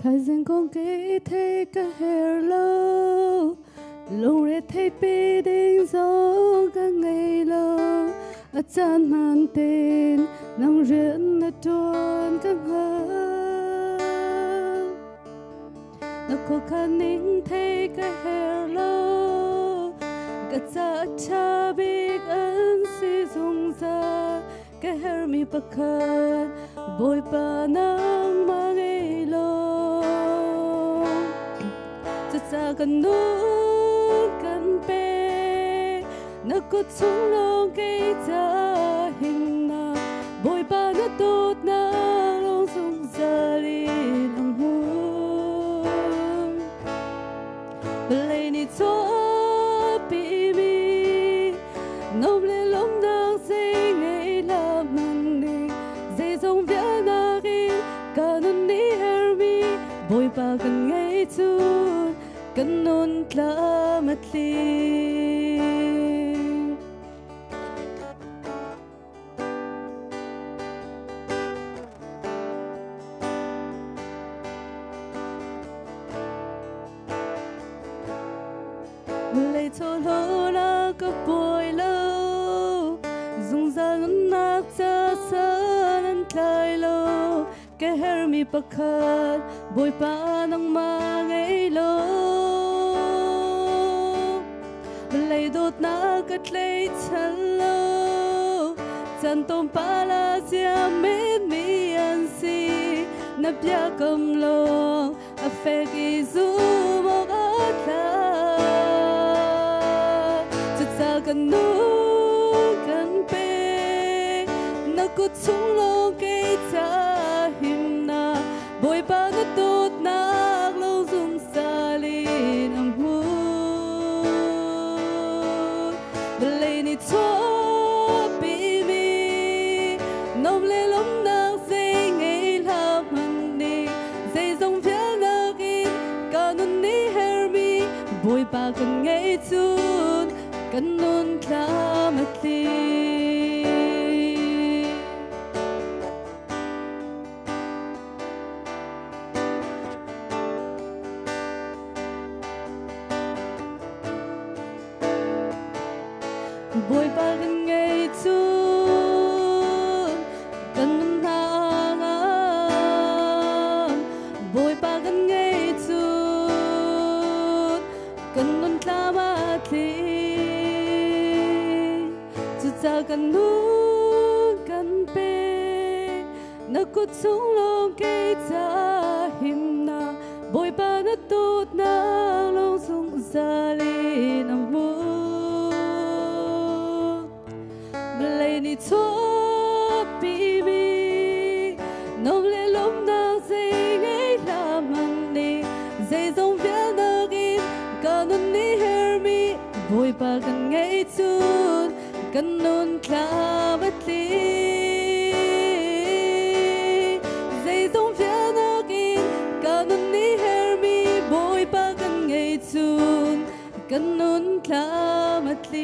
Thái dương con kể thế cả hello lâu rét thấy bê đinh gió cả ngày lâu ở chân màn tên nắng rên ở tròn cả ngờ nó có khả nín thấy cả hello cả cha cha biết ân si dùng ra cái her mi bạc khờ bồi ba nắng mang ngày lâu cha cần nuốt cần bê nó cốt xuống lòng cây cha hình na bồi ba nó tốt na lòng sung ra đi làm hương lấy ni cho bị mi nôm lên lông đang say ngày làm măng đi dây dòng vẽ na khi cả nôn đi her mi bồi ba cần ngày chút cần nôn la mất li lấy cho lỡ là có bồi lâu dùng ra ngân nát cha sa nên lại lâu cái her mi bạc khát bồi ba nắng ma ngày lâu lấy đốt na cất lấy chân lâu chân tôm pa la sia mến mi ăn si nấp ya cầm lâu a phê kỳ du một ớt la chợt ra cần nuốt cần bê nó cút xuống lâu cây cha him na bồi ba nó tốt na lâu dùng xa li nằm hú lấy ni cho bị mi nôm lên lông nang dây ngày làm hằng đi dây dòng phía nang in cả nôn ní her mi bồi ba cần ngày chút cần nôn la mất đi bồi ba gần ngày chút cần nang bồi ba gần ngày chút cần nôn la mất đi chút ra cần nuốt cần bê nó cút xuống lòng cây cha him na bồi ba nó tốt na lòng dùng ra li nằm mơ lấy ni cho bị mi nôm lên lông đang dây ngày làm măng đi dây dòng vẽ nang in cả nôn ní her mi bồi ba cần ngày chút cần nôn la mất li dây dòng vẽ nang in cả nôn ní her mi bồi ba cần ngày chút cần nôn la mất li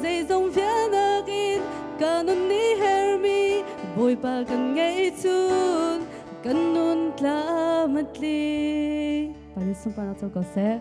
dây dòng vẽ nang in cả nôn ní her mi bồi ba cần ngày chút cần nôn la mất li. Paling sumpah nak cakap saya.